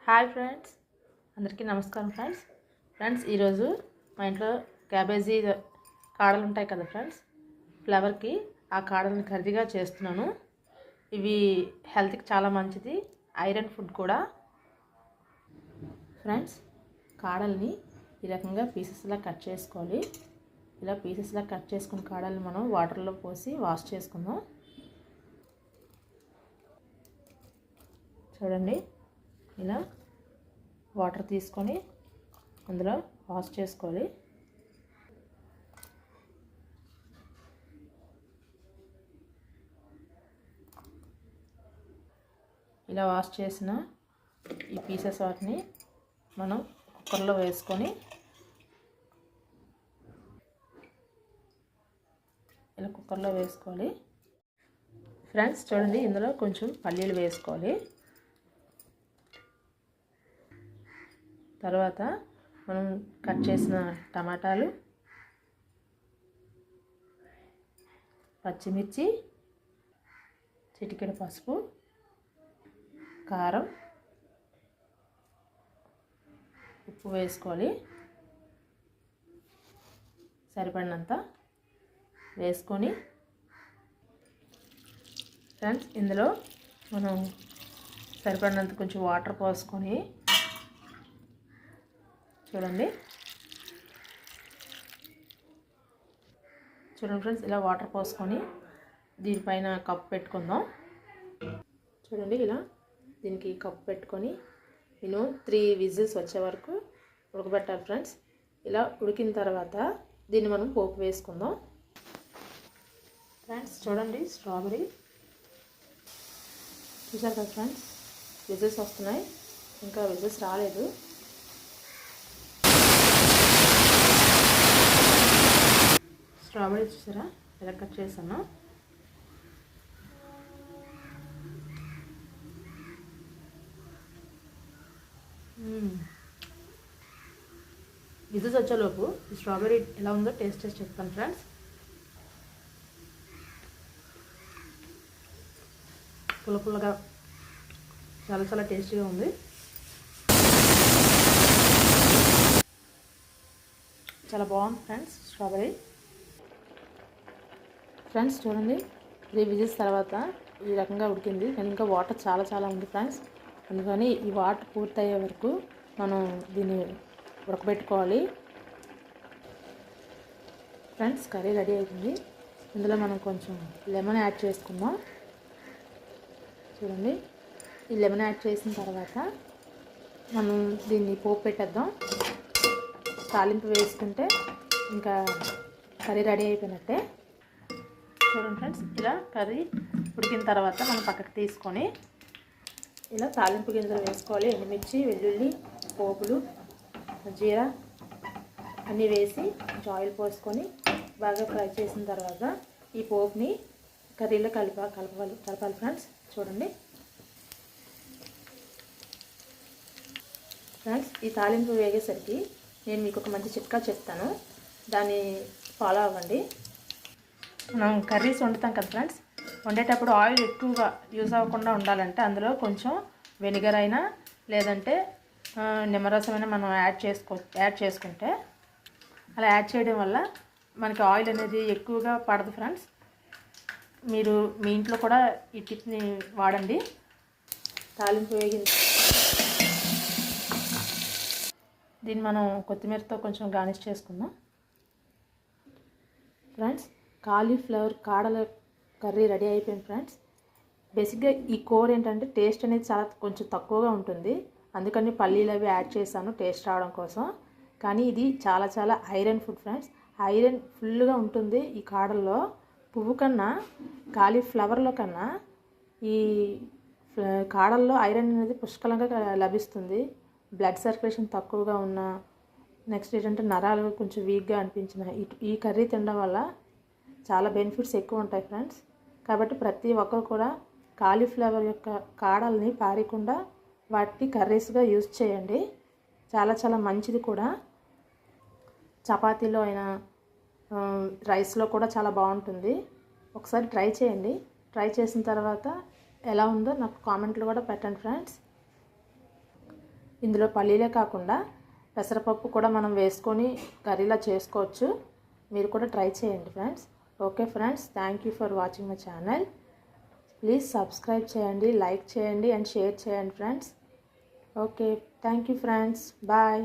Hi friends, అందరికీ నమస్కారం friends ఈరోజు మా ఇంట్లో క్యాబేజీ కాడలు ఉంటాయి కదా ఫ్రెండ్స్, ఫ్లవర్కి ఆ కాడలను కర్రీగా చేస్తున్నాను. ఇవి హెల్త్కి చాలా మంచిది, ఐరన్ ఫుడ్ కూడా. ఫ్రెండ్స్, కాడల్ని ఈ రకంగా పీసెస్లా కట్ చేసుకోవాలి. ఇలా పీసెస్లా కట్ చేసుకున్న కాడల్ని మనం వాటర్లో పోసి వాష్ చేసుకుందాం. చూడండి, ఇలా వాటర్ తీసుకొని అందులో వాష్ చేసుకోవాలి. ఇలా వాష్ చేసిన ఈ పీసెస్ వాటిని మనం కుక్కర్లో వేసుకొని ఇలా కుక్కర్లో వేసుకోవాలి. ఫ్రెండ్స్ చూడండి, ఇందులో కొంచెం పల్లీలు వేసుకోవాలి. తర్వాత మనం కట్ చేసిన టమాటాలు, పచ్చిమిర్చి, చిటికెడు పసుపు, కారం, ఉప్పు వేసుకోవాలి. సరిపడినంత వేసుకొని ఫ్రెండ్స్ ఇందులో మనం సరిపడినంత కొంచెం వాటర్ పోసుకొని చూడండి ఫ్రెండ్స్, ఇలా వాటర్ పోసుకొని దీనిపైన కప్పు పెట్టుకుందాం. చూడండి, ఇలా దీనికి కప్పు పెట్టుకొని నేను 3 విజిల్స్ వచ్చే వరకు ఉడకబెట్టాలి ఫ్రెండ్స్. ఇలా ఉడికిన తర్వాత దీన్ని మనం పోపు వేసుకుందాం. ఫ్రెండ్స్ చూడండి, స్ట్రాబెరీ చూసారు కదా ఫ్రెండ్స్, విజిల్స్ వస్తున్నాయి, ఇంకా విజిల్స్ రాలేదు. స్ట్రాబెరీ చూసారా ఎలా కట్ చేసాను. విజిల్స్ వచ్చేలోపు ఈ స్ట్రాబెరీ ఎలా ఉందో టేస్ట్ చేసి చెప్తాను ఫ్రెండ్స్. పుల్లగా చాలా టేస్టీగా ఉంది. చాలా బాగుంది ఫ్రెండ్స్ స్ట్రాబెరీ. ఫ్రెండ్స్ చూడండి, 3 విజిల్స్ తర్వాత ఈ రకంగా ఉడికింది, కానీ ఇంకా వాటర్ చాలా ఉంది ఫ్రెండ్స్. అందుకని ఈ వాటర్ పూర్తయ్యే వరకు మనం దీన్ని ఉడకబెట్టుకోవాలి. ఫ్రెండ్స్ కర్రీ రెడీ అవుతుంది. ఇందులో మనం కొంచెం లెమన్ యాడ్ చేసుకుందాం. చూడండి, ఈ లెమన్ యాడ్ చేసిన తర్వాత మనం దీన్ని పోపు పెట్టేద్దాం. తాలింపు వేసుకుంటే ఇంకా కర్రీ రెడీ అయిపోయినట్టే. చూడండి ఫ్రెండ్స్, ఇలా కర్రీ ఉడికిన తర్వాత మనం పక్కకు తీసుకొని ఇలా తాలింపు గింజలు వేసుకోవాలి. ఎండుమిర్చి, వెల్లుల్లి, పోపులు, జీరా అన్నీ వేసి కొంచెం ఆయిల్ పోసుకొని బాగా ఫ్రై చేసిన తర్వాత ఈ పోపుని కర్రీలో కలపాలి ఫ్రెండ్స్. చూడండి ఫ్రెండ్స్, ఈ తాలింపు వేగేసరికి నేను మీకు ఒక మంచి చిట్కా చెప్తాను, దాన్ని ఫాలో అవ్వండి. మనం కర్రీస్ వండుతాం కదా ఫ్రెండ్స్, వండేటప్పుడు ఆయిల్ ఎక్కువగా యూజ్ అవ్వకుండా ఉండాలంటే అందులో కొంచెం వెనిగర్ అయినా లేదంటే నిమ్మరసమైనా మనం యాడ్ చేసుకుంటే అలా యాడ్ చేయడం వల్ల మనకి ఆయిల్ అనేది ఎక్కువగా పడదు ఫ్రెండ్స్. మీరు మీ ఇంట్లో కూడా ఈ టిప్ని వాడండి. తాలింపు వేగింది, దీన్ని మనం కొత్తిమీరతో కొంచెం గార్నిష్ చేసుకుందాం. ఫ్రెండ్స్, కాలీఫ్లవర్ కాడల కర్రీ రెడీ అయిపోయింది ఫ్రెండ్స్. బేసిక్గా ఈ కూర ఏంటంటే టేస్ట్ అనేది కొంచెం తక్కువగా ఉంటుంది, అందుకని పల్లీలు అవి యాడ్ చేశాను టేస్ట్ రావడం కోసం. కానీ ఇది చాలా ఐరన్ ఫుడ్ ఫ్రెండ్స్. ఐరన్ ఫుల్గా ఉంటుంది ఈ కాడల్లో. పువ్వు కన్నా కాలీఫ్లవర్లో కన్నా ఈ కాడల్లో ఐరన్ అనేది పుష్కలంగా లభిస్తుంది. బ్లడ్ సర్క్యులేషన్ తక్కువగా ఉన్న, నెక్స్ట్ ఏంటంటే నరాలు కొంచెం వీక్గా అనిపించిన ఈ కర్రీ తినడం వల్ల చాలా బెనిఫిట్స్ ఎక్కువ ఉంటాయి ఫ్రెండ్స్. కాబట్టి ప్రతి ఒక్కరు కూడా కాలీఫ్లవర్ యొక్క కాడల్ని పారకుండా వాటిని కర్రీస్గా యూజ్ చేయండి. చాలా మంచిది కూడా. చపాతీలో అయినా రైస్లో కూడా చాలా బాగుంటుంది. ఒకసారి ట్రై చేయండి. ట్రై చేసిన తర్వాత ఎలా ఉందో నాకు కామెంట్లు కూడా పెట్టండి ఫ్రెండ్స్. ఇందులో పల్లీలే కాకుండా పెసరపప్పు కూడా మనం వేసుకొని కర్రీలా చేసుకోవచ్చు. మీరు కూడా ట్రై చేయండి friends. Okay friends, thank you for watching my channel. Please subscribe చేయండి, లైక్ చేయండి అండ్ షేర్ చేయండి friends. Okay, thank you friends. Bye.